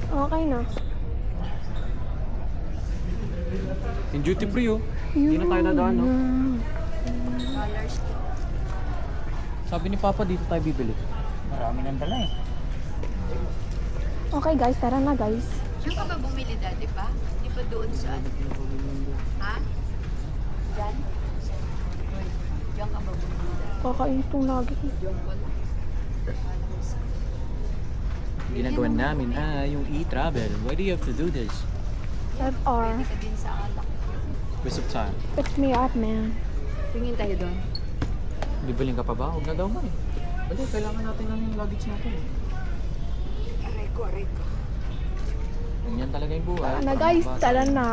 Okay na. Yung duty free oh. Hindi na tayo dadaan no? Sabi ni Papa dito tayo bibili. Marami nang dala eh. Okay guys, tara na guys. Diyan ka ba bumili dati pa? Di ba doon sa ano? Ha? Diyan? Diyan ka ba bumili dati? Kakain itong lagi. Diyan ko na. Ginagawa namin yung e-travel. Why do you have to do this? FR. Pwede ka din sa alak. Waste of time. Pick me up, man. Tingin tayo doon. Bibiling ka pa ba? Huwag na daw man eh. Bali, kailangan natin lang yung luggage natin. Aray ko, aray ko. Ganyan talaga yung buhay. Tara na guys, tara na.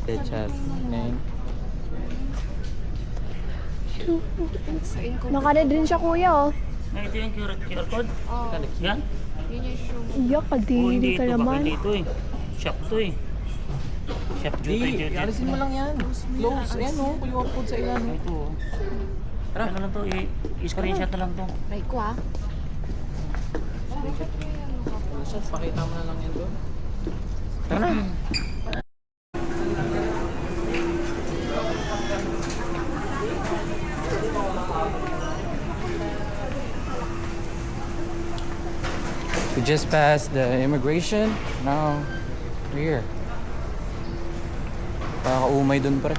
Techas. Neng. Kain ko. Nakared din siya kuya oh. Ito yung QR code? Oh, Yan? yun yung shoe. Iyak, Oh, kadiri ka ito. Bakit naman. dito eh? Shop to eh. Shop duty. Di, alisin mo lang yan. Close. Ayan o, QR code sa ilan. Ito oh. Tara. Ano lang to? I-screenshot na lang to. Aray ko ah. Pakita mo na lang yan doon. Tara na. We just passed the immigration. Now, we're here. Pakakaumay dun pre.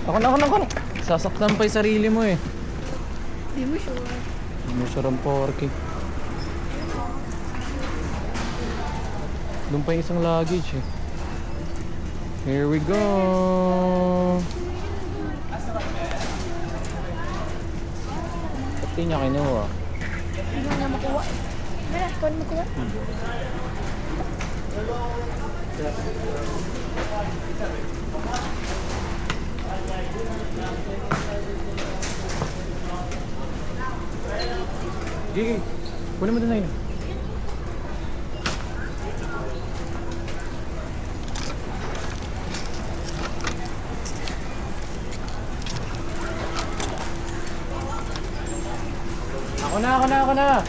Ako na. Sasaktan pa yung sarili mo eh. Di mo sure. Hindi mo sure ang porky. Doon pa yung isang luggage eh. Here we go. Ba't di niya kinuha? Hindi na makuha. Mira, ikaw na makuha. Gigi, kunin mo doon na yun. Ako na.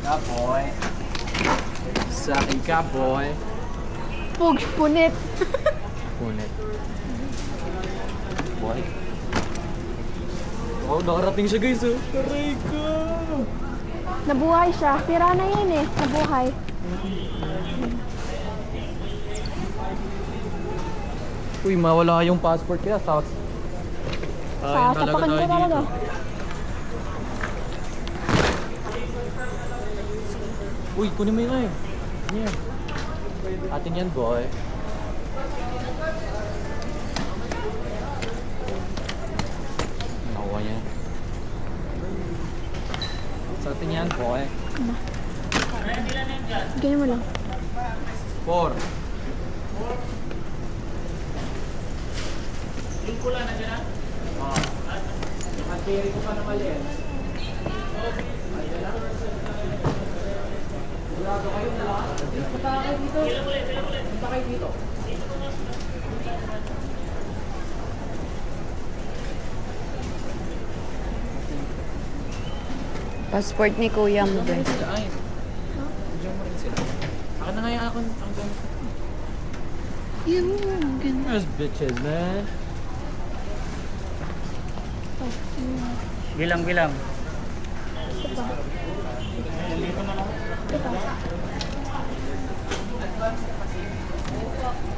Ka boy. Saki ka boy. Pugs, punit. Punit. Boy. Oh, nakarating siya guys oh. Aray ko. Nabuhay siya. Sira na yun eh. Nabuhay. Uy, mawala yung passport kaya sa Sasapakan ko talaga. Uy, kunin mo yun eh. Yan. Atin yan, boy. Nakuha niya. Sa atin yan, boy. Ganyan mo lang. 4. Lingkula na dyan ah. Oo. Nakatiri ko pa na mali eh. Sigurado kayo na lang. Punta kayo dito. Punta kayo dito. Passport ni kuya mo din. Ay. Diyan mo rin sila. Akin na nga yung akong gamit. Yan mo. Ganyan. Those bitches, man. Bilang. Ito pa.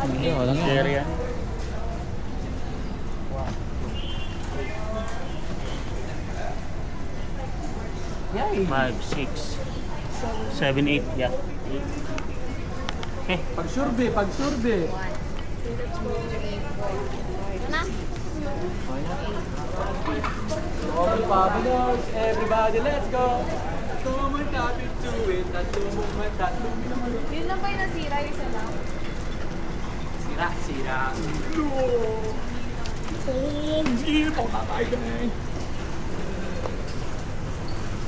Hindi, walang Share yan. Yay! 5, 6, 7, 8. Yeah. Okay. Pag-surbe. Na? All fabulous, everybody, let's go! Tumatapit to it, at tumatapit. Yun lang ba yung nasira yung isa lang? Sira. Oh, G! Pangkakay ka na eh.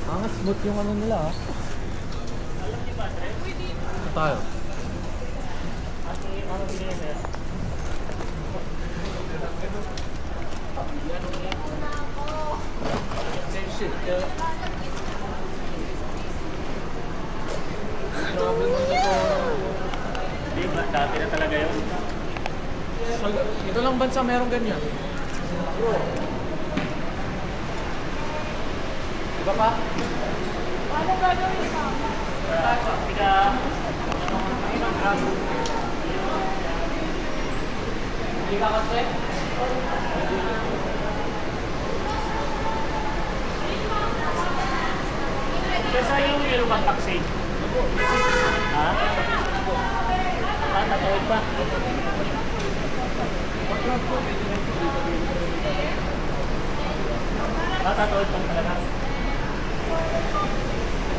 Ang smooth yung ano nila ah. Ito tayo. Di ba? Dati na talaga yun. Ito lang bansa meron ganyan. Iba pa? Tiga. Hindi ka kasi? Kesa yung yellow bang taxi. Ha? Tatawid pa. Tatawid pa talaga.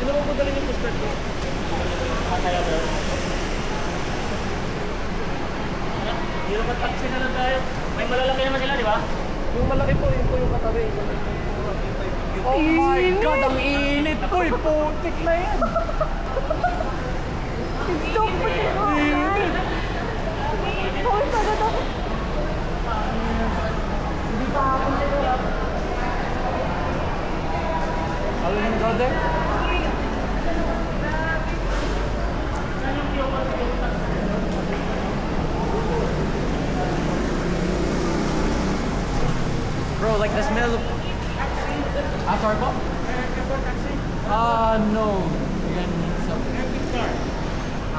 Hindi mo po galing yung puspet ko. Kaya ba? Yellow bang taxi na lang tayo. May malalaki naman sila, di ba? Yung malaki po, yun po yung katabi. Oh my God, ang init po! Putik na yan! Stop mo siya ko. Hoy, pagod ako. Hindi pa ako nila. Alam mo yung brother? Bro, like the smell of... Ah, sorry po? No. Yan, something.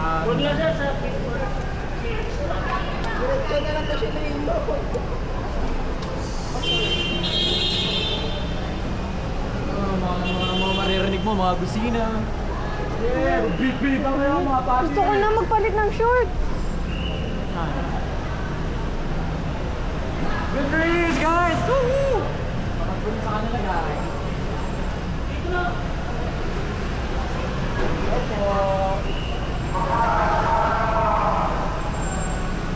Huwag lang siya sa Mga maririnig mo, mga busina. Yeah, big pa kayo mga pati. Gusto ko na magpalit ng shorts. Good news, guys! Woohoo! Pakapun sa kanila, guys. Dito na! Opo!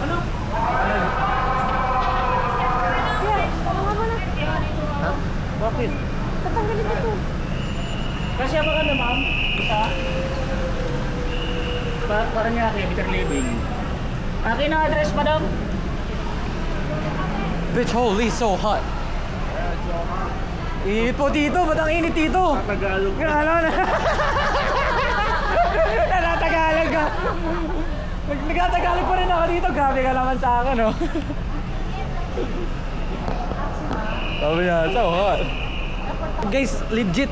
Ano? Yeah, tama mo na. Ha? Bakit? Tatanggalin ito. Kasi ba ka na, ma'am? Isa? Parang nga kayo, Mr. Living. Akin ang address, madam. Bitch, holy, so hot. Init po dito, ba't ang init dito? Tagalog. Ano na? Nagtatagalog ka. Nagtatagalog pa rin ako dito. Grabe ka naman sa akin, oh. Sabi niya, so hot. Guys, legit.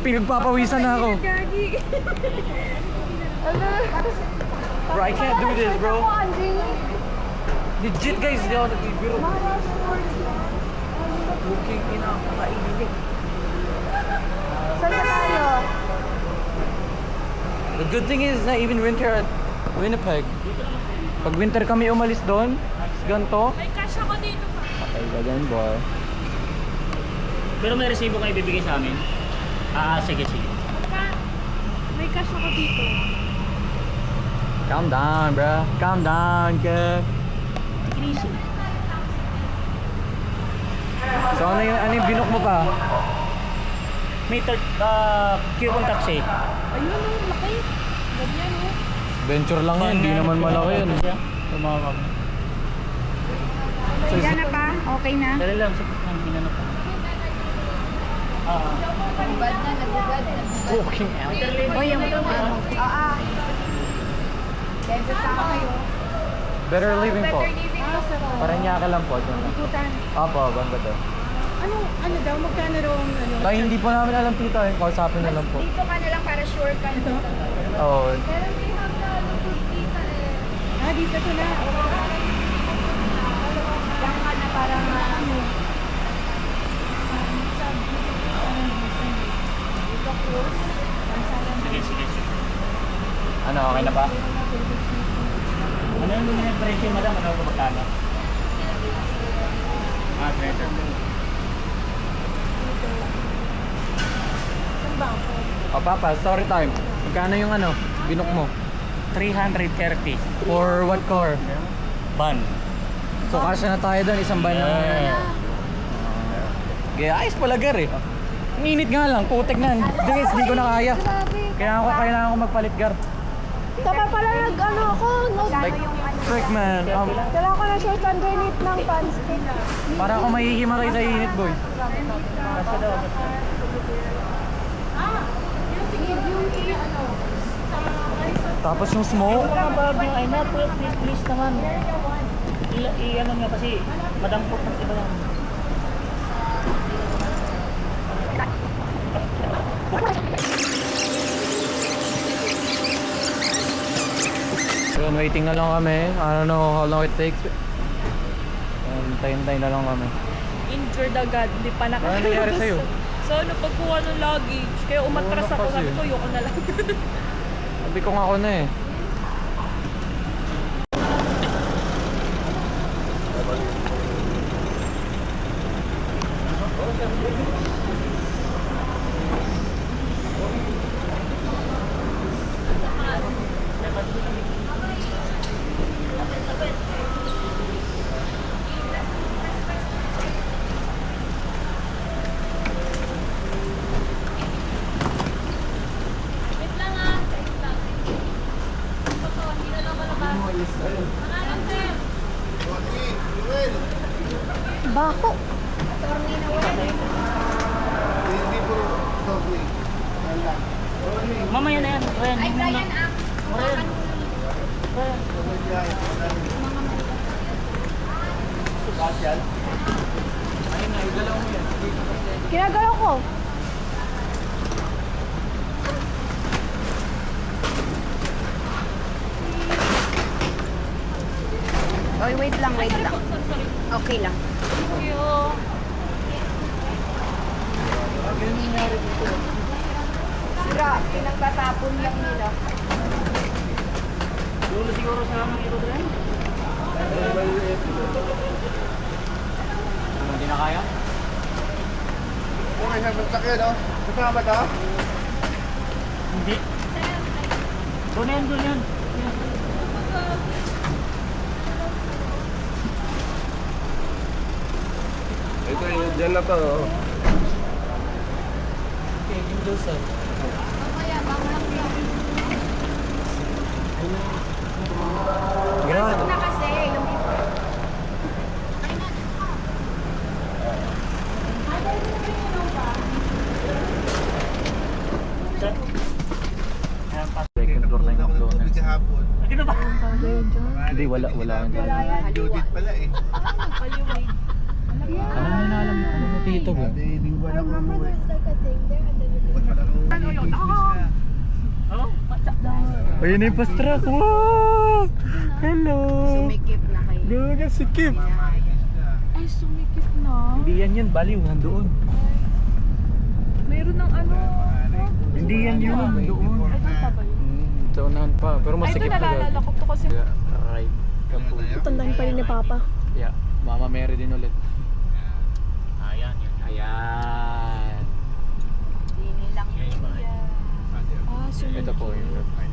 Pinagpapawisan na ako. Gagi. Ano? Bro, I can't do this, bro. Ako, Anjing. Legit, guys. Hindi ako nagbibiro. Booking ina, kakainit. Saan na tayo? The good thing is na even winter at Winnipeg. Pag winter kami umalis doon, ganito. May cash ako dito pa. Okay, ganyan, boy. Pero may resibo kayo ibibigay sa amin? Sige, sige. May cash ako dito. Calm down, bro. Calm down, kid. Easy. So ano yung binok mo pa? May coupon taxi. Ayun, oh, laki. Ganyan, oh. Venture lang yan, hindi naman malaki yun. Tumawag. Yan na pa? Okay na? Dali lang, sa hinanap ko. Nagubad na, nagubad. Walking out. O, yung Kaya sa kayo. Better living po. living ko sa Paranaque lang po. Dun lang. Ikutan. Opo, banda to. Ano daw? Magkano daw ang ano? Tayo hindi po namin alam tito eh. Kausapin na lang po. Dito ka na lang para sure ka. Ito? Oo. Pero may hanggang dito eh. Ah, dito sila. Diyan ka na parang dito course. Sige, sige, sige. Ano, okay na ba? Ano yung presyo, madam? Ano ko magkano? 30. O papa, story time. Magkano yung ano, binok mo? 330. For what car? Ban. So kasya na tayo doon, isang ban na. Yeah. Kaya ayos pala gar eh. Ang init nga lang, putek na. Guys, di ko na kaya. Kailangan ko magpalit, Gar. Tama pala nag-ano ako. Like, frick man. Kailangan ko na short underneath ng pants. Para ako mahihimatay sa init, boy. Tapos yung smoke. Ay na, please naman. I-ano nyo kasi madampot ng iba lang. Yun, waiting na lang kami. I don't know how long it takes. Tayin-tayin na lang kami. Injured agad, hindi pa Ano nakakalabas. nangyari sa'yo? So, ano, pagkuha ng luggage, kaya umatras Oo, ako, kasi. sabi ko, yoko na lang. Sabi ko nga ako na eh. Bako. Mamaya na yan, Ren. Ay, Brian, Ren. Ginagalaw ko. Oy, wait lang, wait lang. Okay lang. Thank you. Sira, pinagtatapon lang nila. Dulo siguro sa amin ito, Ren. Ano, hindi na kaya? Okay, sabi sa akin, no? Kasama ba ito? Hindi. Doon yan, doon yan. Ito yun, dyan na to, oh. Okay, give those up. Grabe. Na kasi, yung Second floor na yung Ako McDonald's. nagtubig kahapon. Ito ba? Hindi, wala yung dyan. Judith pala eh. Alam mo na alam mo tito ba? Dati, hindi ba na umuwi? like a thing there and then Ba't pala umuwi? Oh? Ayun na yung pastrap. Wow! Hello! sumikip na kayo. Gaga si Kim. Ay, sumikip na. Hindi yan yun, baliw, nandoon. Mayroon ng ano. Hindi yan yun, doon. Ay, doon pa ba yun? Sa unahan pa, pero Ay, masikip doon na nalala ko to kasi. Yeah, right. Kapu. Tandahin pa rin ni Papa. Yeah, Mama Mary din ulit. Ayan, yan. Ayan. Dini lang yan. Ah, sumikip. Ito po yung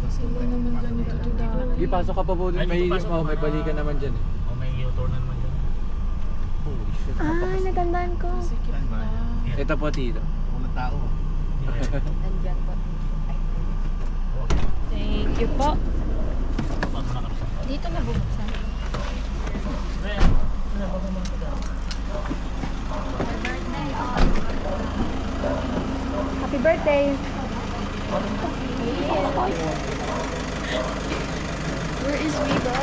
Sila naman ganito to dahil. Di, pasok ka pa po dun. Ay, May, dito pasok. may balikan naman dyan eh. O may U-turn naman dyan. Holy shit. Ay, natandaan ko. Sikip na. Ito po tito. Walang tao. Nandyan po. Ay, Thank you po. Pasok na kami sa dito na bubuksan. Ren, nababa mo ito. Happy birthday. Where is Vigo?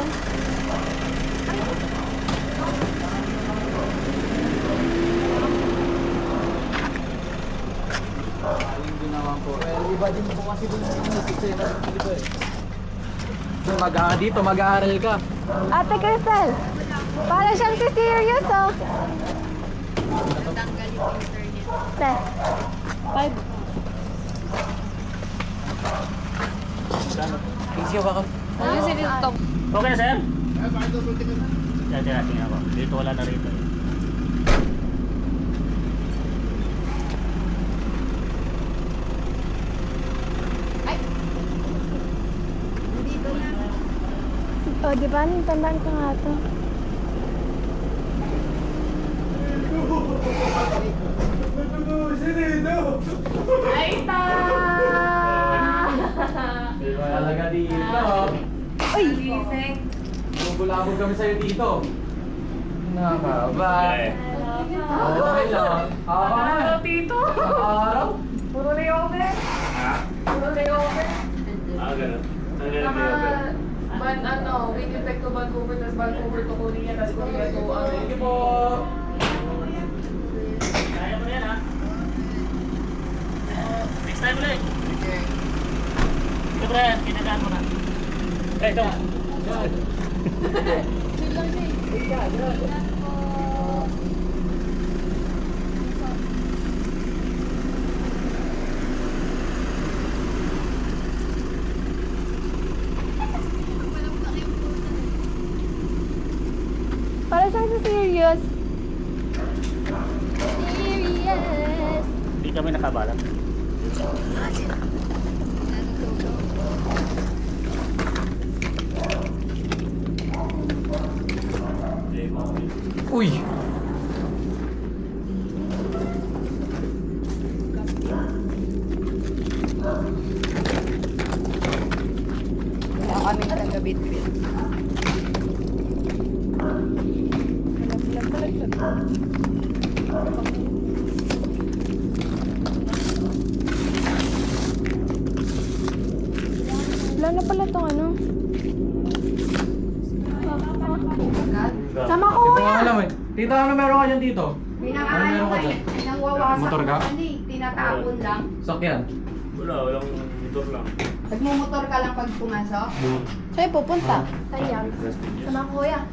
Yung ginawa ko. Well, iba din po kasi dun yung music sa iba. Dito, mag-aaral ka. Ate Crystal, para siyang si serious oh. Tanggal yung internet. Te, 5. Easy ba ka? Ano si Dito? Okay na, sir? Tira, tingnan ako. Dito wala na rito. oh, di ba? Tandaan ko nga to. dito. Uy! Bubulabog kami sa'yo dito. Nakabay. Okay lang. Araw, tito. Araw. Puro layover. Ha? Puro layover. Ganun. Winnipeg to Vancouver, tapos Vancouver to Korea, tapos Korea to Thank you po. Kaya mo na yan, ha? Next time ulit. Ito, Brian, pinadaan mo na. Ito. Para siyang sa serious. Serious. Hindi kami nakabalan. Uy! Wala kami tagabit-bit. Wala na pala itong ano. Sama ko Ito kuya! nga alam eh. Tito, ano meron ka dyan dito? Ano meron ka dyan? Nangwawasak Motor ka? Tinatapon lang. Sakyan. Walang motor lang. Nagmumotor ka lang pag pumasok? Sa'yo pupunta? Sayang. Sama ko kuya.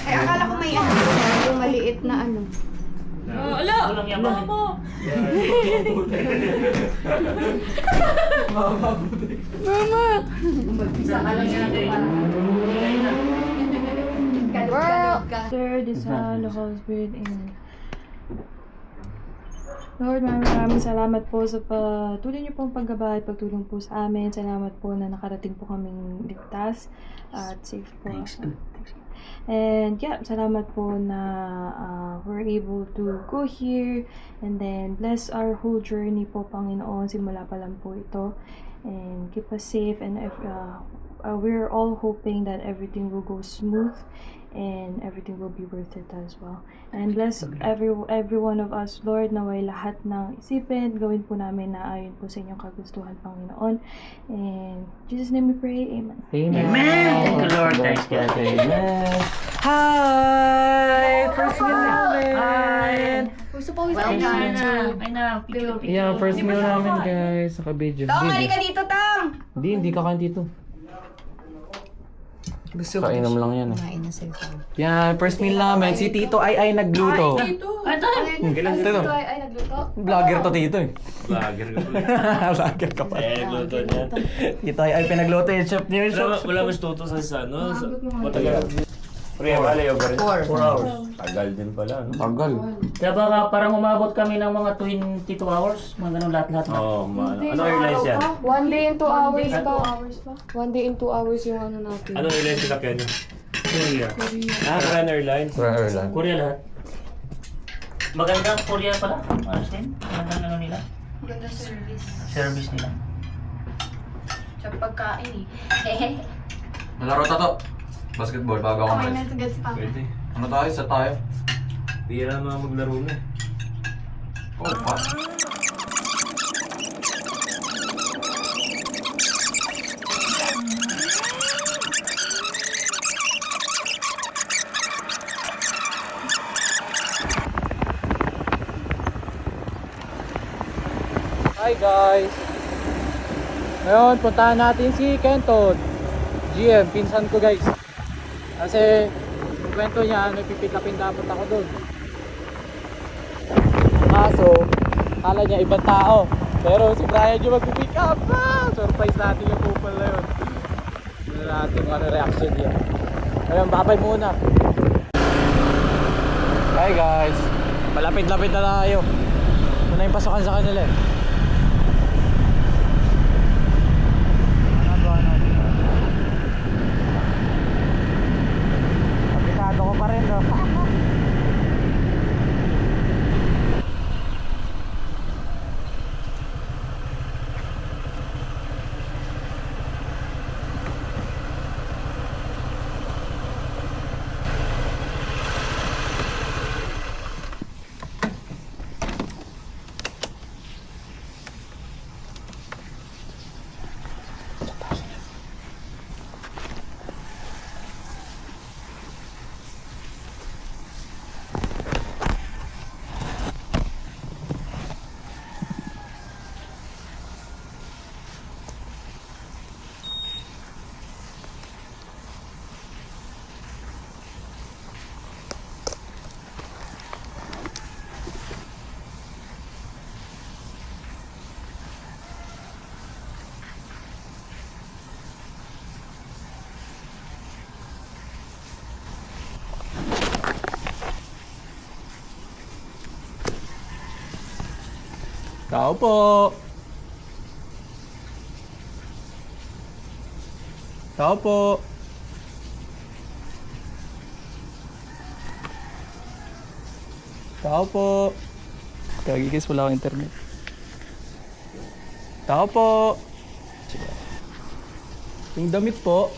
Ay, akala ko may ano. Yung maliit na ano. Ala! Walang yaman. Mama! Mag-isa ka lang yan. Girl! ka. Third is the Holy Spirit. Amen. Lord, maraming salamat po sa patuloy niyo pong paggabay at pagtulong po sa amin. Salamat po na nakarating po kaming ligtas at safe po. And yeah, salamat po na we're able to go here and then bless our whole journey po, Panginoon. Simula pa lang po ito. And keep us safe and we're all hoping that everything will go smooth and everything will be worth it as well. And bless every one of us, Lord, naway lahat ng isipin, gawin po namin na ayon po sa inyong kagustuhan, Panginoon. And in Jesus' name we pray, Amen. Amen. Thank you, Lord. Thanks, God. Amen. Hi! First meal namin! Gusto po Ay na, picture. Yeah, first meal namin guys. Naka-video. Tong, halika dito, Tong! Hindi ka kain dito. Kainom lang yan eh. Kumain na sa'yo. Yan, first meal namin. Si Tito ay nagluto. Ay, tayo! Tito. Ay, nagluto? Vlogger to Tito eh. Vlogger ka pala. Vlogger ka pa. Luto niya. Tito ay pinagluto yung chef niya. Wala mas tuto sa ano? Matagal. Pre, wala yung 4 hours. Tagal din pala, no? Tagal. Kaya baka parang umabot kami ng mga 22 hours, mga ganun lahat-lahat. Oo, ano airlines yan? 1 day and 2 hours pa. 1 day and 2 hours yung ano natin. Anong airlines sinakyan niyo? Korea. Korean Airlines? Airline. Korea lahat. Maganda Korea pala. Ayos din. Magandang ano nila. Maganda service. Service nila. Sa pagkain eh. Nalaro to. Basketball bago ako Okay na, guys. sagad si Papa. Pwede. Ano tayo? Sa tayo? Bira na mga maglaro na. Oh, pa. Hi guys! Ngayon, puntahan natin si Kenton. GM, pinsan ko guys. Kasi, yung kwento niya, nagpipick upin dapat ako doon. Kaso, kala niya ibang tao. Pero si Brian yung magpipick up. Surprise natin yung couple na yun. Tignan natin kung ano reaction niya. Ngayon, babay muna. Hi guys! Malapit-lapit na tayo. Muna yung pasokan sa kanila eh. Kapitado ko pa rin no. Tao po. Tao po. Tao po. Kagigis, wala akong internet. Tao po. Yung damit po.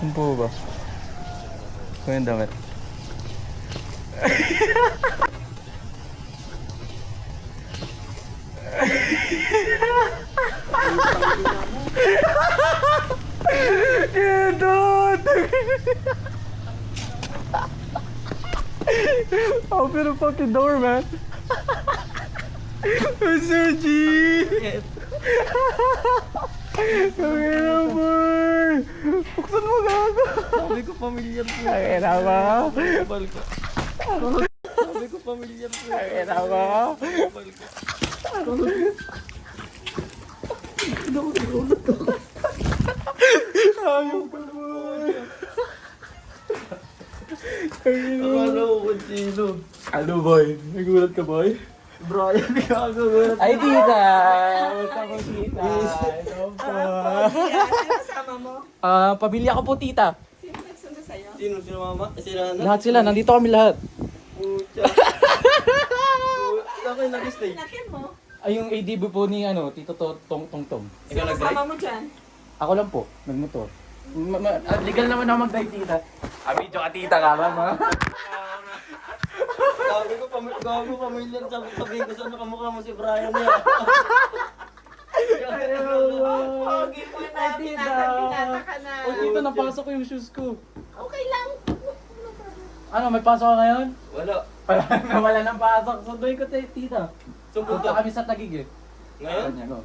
Sumpo ba? Kung yung damit. Open the fucking door, man. Sir G! Kaya boy! Buksan mo gago! Sabi ko pamilyar po. Kaya ba? Kapal ko. Sabi ko pamilyar po. Kaya ba? Kapal ko. Ayaw pa boy! Akala ko kung sino. Ano boy? Nagulat ka boy? Brian, gago. Ay, tita! Basta ko, tita. Ito po. Sinasama mo? Pamilya ko po, tita. Sino nagsundo sa'yo? Sino mama? Sila na? Lahat sila, nandito kami lahat. Pucha. Saan kayo nag-stay? Nakin mo? Ay, yung ADB po ni, Tito Tong. Ikaw nag-drive? Sama mo dyan? Ako lang po, nagmotor. Legal naman ako mag-drive, tita. Video ka, tita, ka ba, ma? Gago pamilyar. Sabihin ko saan kamukha mo si Brian niya. Pogi mo na, pinata ka na. Oh, tita, napasok ko yung shoes ko. Okay lang. Ano, may pasok ka ngayon? Wala. Wala nang pasok. Sunduin ko, tita. Saan Punta punta? kami sa Taguig eh. Ngayon? Kanya, go.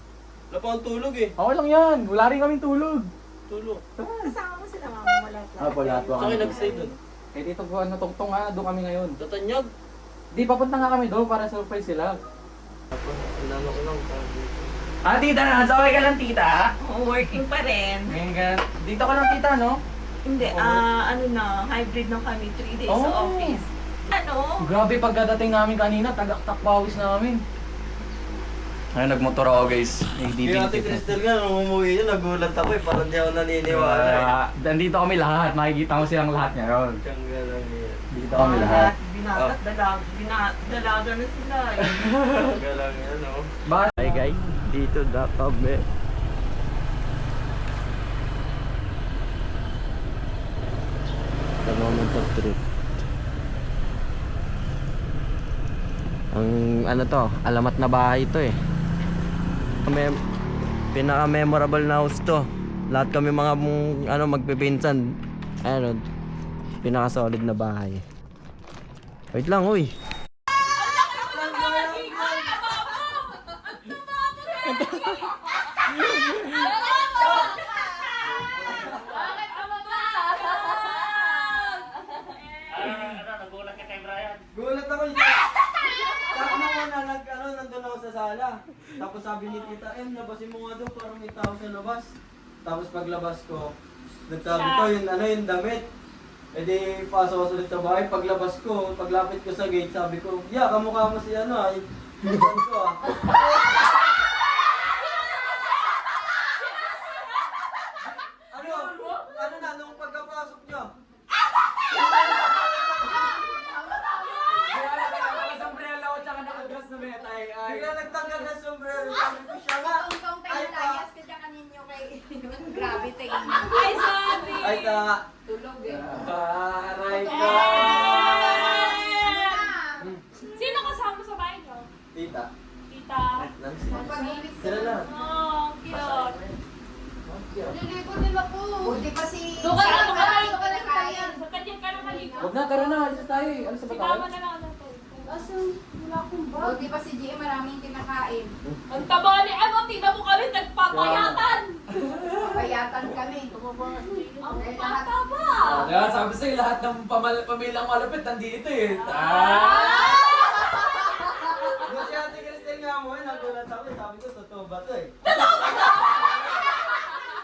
Wala pa akong tulog eh. Okay lang yan. Wala rin kaming tulog. Tulog. Kasama mo sila mama mo lahat. Po, lahat po Saan kayo nag-stay doon? Eh, dito po, Tongtong doon kami ngayon. Tatanyag. Di, papunta nga kami doon para surprise sila. Inano ko lang. Tita, nasaway ka lang, tita. Working pa rin. Ngayon ka, dito ka lang, tita, no? Hindi, hybrid na kami, 3 days sa Oh. office. Ano? Grabe pagkadating namin kanina, tagaktak pawis namin. Ay, nagmotor ako, guys. Kaya Ate Cristel nga, nung umuwi yun, nagulat ako eh. Parang di ako naniniwala eh. Nandito kami lahat. Makikita mo silang lahat ngayon. Tiyangga lang yan. Dito kami lahat. Dalaga na sila. Tiyangga lang yan, oh. Hi guys, dito na kami. The moment of truth. Ang alamat na bahay to eh. Pinaka-memorable na house to. Lahat kami mga magpipinsan. Pinaka-solid na bahay. Wait lang, uy. Gulat ako yun. Tapos na nandun ako sa sala. Tapos sabi ni Tita labasin mo nga doon, parang may tao sa labas. Tapos paglabas ko, nagsabi ko yung damit. E di pasok ako ulit sa bahay. Paglabas ko, paglapit ko sa gate, sabi ko, kamukha mo si pinsan ko Ano na, nung pagkapasok niyo? Sombrero ko tsaka nakagas na metay. Bigla nagtanggal ng sombrero. Sabi ko siya nga. Kung tayo layas ka dyan kaninyo kay gravity. Ay, sorry! Ay, Tulog eh. aray ka. Sino kasama sa bahay niyo? Tita. Tita. Sila lang. Oh, cute. Niligo nila po. Buti pa si... Doon ka na, Doon ka na kain. Sa kanyang ka na maligo. Huwag na, tara na, alis na tayo. Alis na Si ba tayo? mama na lang natin. Buti pa si GM maraming kinakain. Ang taba ni ano, tingnan mo kami, nagpapayatan! Papayatan kami. Ang taba! Kaya sabi sa'yo, lahat ng pamilyang malapit nandito eh. Kasi Ate Cristel nga mo, nagulat ako eh. Sabi ko, totoo ba to eh?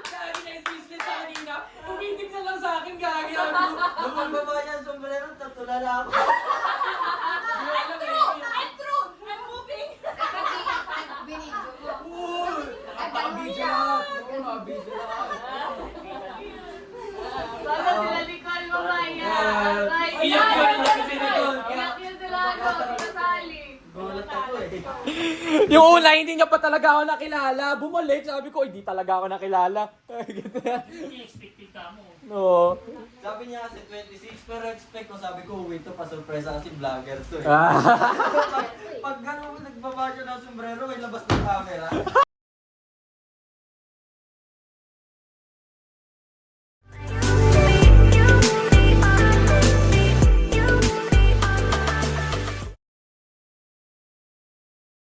Sabi na yung business sa kanina, umitig na lang sa akin, gagi. Nung magbaba niya ang sombrero, tatulala ako. I'm true! I'm moving! Binidyo mo. Nakabidyo lahat. Oo, nakabidyo lahat. Baka sila Nicole mamaya. Iyak yun, iyak si Nicole. Iyak yun sila ano, kasali. Gulat ako eh. Yung una, hindi niya pa talaga ako nakilala. Bumalik, sabi ko, hindi talaga ako nakilala. No. Sabi niya kasi 26, pero expect ko, sabi ko, uwi to, pa-surpresa kasi vlogger to eh. Ah. Pag gano'n nagbaba siya ng sombrero, may labas ng camera.